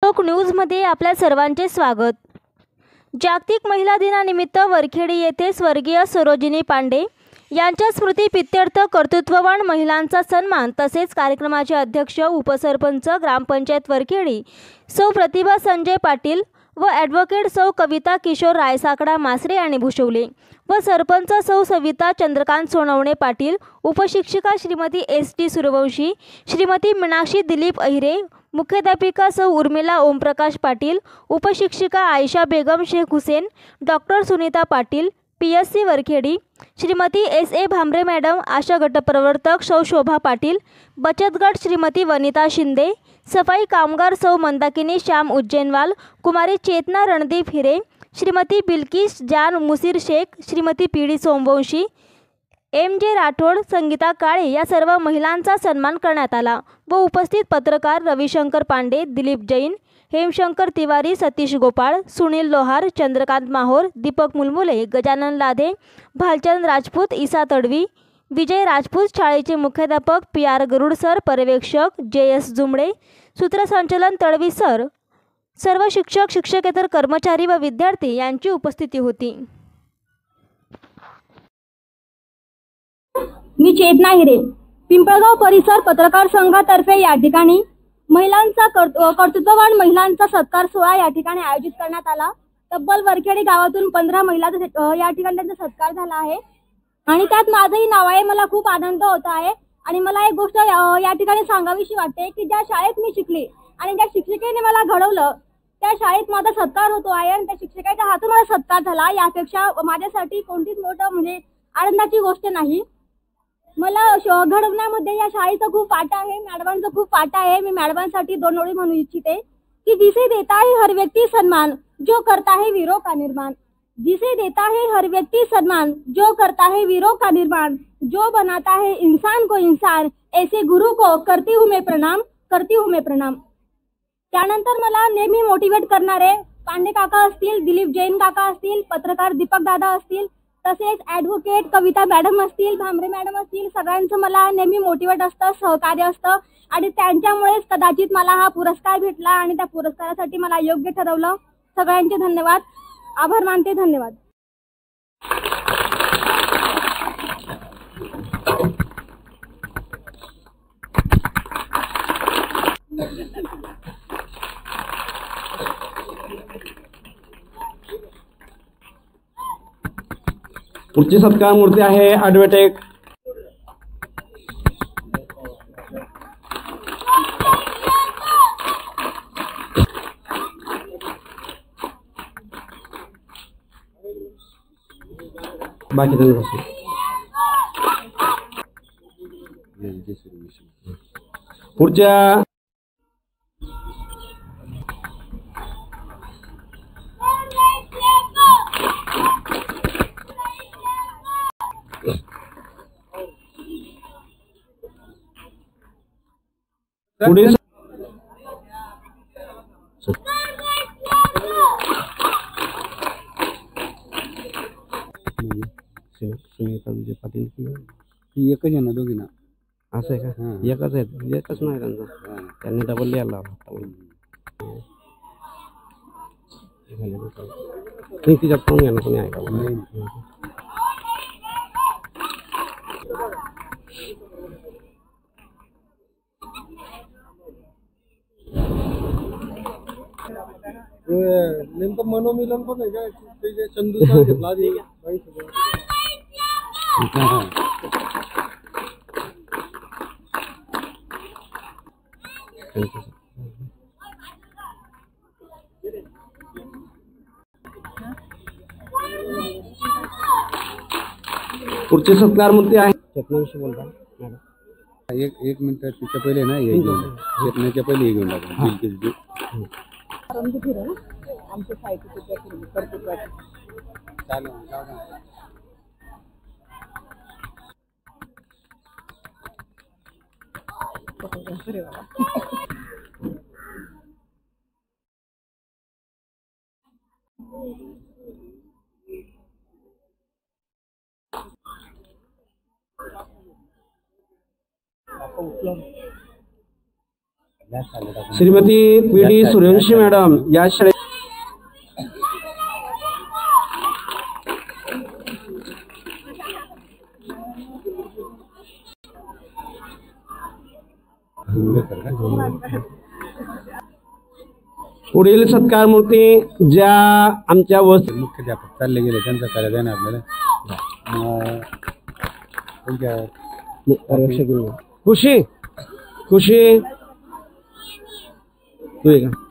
दीपक न्यूजमध्ये आपल्या सर्वांचे स्वागत। जागतिक महिला दिनानिमित्त वरखेडी येथे स्वर्गीय सरोजिनी पांडे यांच्या स्मृती प्रीत्यर्थ कर्तृत्ववान महिलांचा सन्मान तसेच कार्यक्रमाचे अध्यक्ष उपसरपंच ग्रामपंचायत वरखेडी सौ प्रतिभा संजय पाटील व ॲडव्होकेट सौ कविता किशोर रायसाकडा मासरे यांनी भूषवले व सरपंच सौ सविता चंद्रकांत सोनवणे पाटील, उपशिक्षिका श्रीमती एस.टी. सूर्यवंशी, श्रीमती मीनाक्षी दिलीप अहिरे, मुख्याध्यापिका सौ उर्मिला ओमप्रकाश पाटील, उपशिक्षिका आयशा बेगम शेख हुसेन, डॉक्टर सुनीता पाटील, पी.एस.सी. वरखेडी, श्रीमती एस.ए. भामरे मॅडम, आशा गटप्रवर्तक सौ शोभा पाटील, बचत गट श्रीमती वनिता शिंदे, सफाई कामगार सौ मंदाकिनी श्याम उज्जैनवाल, कुमारी चेतना रणदीप हिरे, श्रीमती बिल्किस जान मुसीर शेख, श्रीमती पी.डी. सोमवंशी, एम.जे. राठोड, संगीता काळे या सर्व महिलांचा सन्मान करण्यात आला व उपस्थित पत्रकार रविशंकर पांडे, दिलीप जैन, हेमशंकर तिवारी, सतीश गोपाळ, सुनील लोहार, चंद्रकांत माहोर, दीपक मुलमुले, गजानन लाधे, भालचंद राजपूत, ईसा तडवी, विजय राजपूत, शाळेचे मुख्याध्यापक पी.आर. गरुड सर, पर्यवेक्षक जे.एस. जुमडे, सूत्रसंचालन तडवी सर, सर्व शिक्षक, शिक्षकेतर कर्मचारी व विद्यार्थी यांची उपस्थिती होती। मी चेतना हिरे, पिंपळगाव परिसर पत्रकार संघातर्फे या ठिकाणी महिलांचा कर्तृत्ववान महिलांचा सत्कार सोहळा या ठिकाणी आयोजित करण्यात आला। तब्बल वरखेडी गावातून 15 महिलांचा या ठिकाणी त्यांचा सत्कार झाला आहे आणि त्यात माझंही नाव आहे। मला खूप आनंद होत आहे आणि मला एक गोष्ट या ठिकाणी सांगावीशी वाटते की ज्या शाळेत मी शिकली आणि ज्या शिक्षिकेने मला घडवलं त्या शाळेत माझा सत्कार होतो आहे आणि त्या शिक्षिकेच्या हातून मला सत्कार झाला, यापेक्षा माझ्यासाठी कोणतीच मोठं म्हणजे आनंदाची गोष्ट नाही। मला घडवण्यामध्ये या शाळेचा खूप वाटा आहे, मॅडमांचा खूप वाटा आहे। मी मॅडमांसाठी 2 ओळी म्हणू इच्छिते कि जिसे देता है हर व्यक्ति सम्मान, जो करता है वीरों का निर्माण। जिसे देता है हर व्यक्ति सम्मान, जो करता है वीरों का निर्माण, जो बनाता है इंसान को इंसान, ऐसे गुरु को करती हूँ मैं प्रणाम, करती हूँ मैं प्रणाम। त्यानंतर मला नेहमी मोटिवेट करणारे पांडे काका असतील, दिलीप जैन काका असतील, पत्रकार दीपक दादा असतील, तसेच ॲडव्होकेट कविता मॅडम असतील, भामरे मॅडम असतील, सगळ्यांचं मला नेहमी मोटिवेट असतं, सहकार्य असतं आणि त्यांच्यामुळेच कदाचित मला हा पुरस्कार भेटला आणि त्या पुरस्कारासाठी मला योग्य ठरवलं। सगळ्यांचे धन्यवाद, आभार मानते, धन्यवाद। पुढची सत्कार मूर्ती आहे ॲडव्होकेट पुढच्या पुढे सुनीता विजय पाटील की एकच आहे ना, दोघी ना असं आहे का? एकच आहे, एकच नाही त्यांचा, त्यांनी डबल लिहायला तिच्यात पाहून घ्या ना कोणी आहे का? नेमकं मनोमिलन पण आहे का? ते चंदू घेतला पुढचे सत्कार मूर्ती आहे। चेतनाविषयी बोलता मॅडम? एक मिनिट, तिच्या पहिले ना हे घेऊन, चेतनाच्या पहिले हे घेऊन टाका। आमच्या साहित्य Shrimati P D Suryavanshi madam या शाळेत पुढील सत्कार मूर्ती ज्या आमच्या मुख्याध्यापक चालले गेले त्यांचा कार्य देणार आपल्याला खुशी खुशी तू आहे का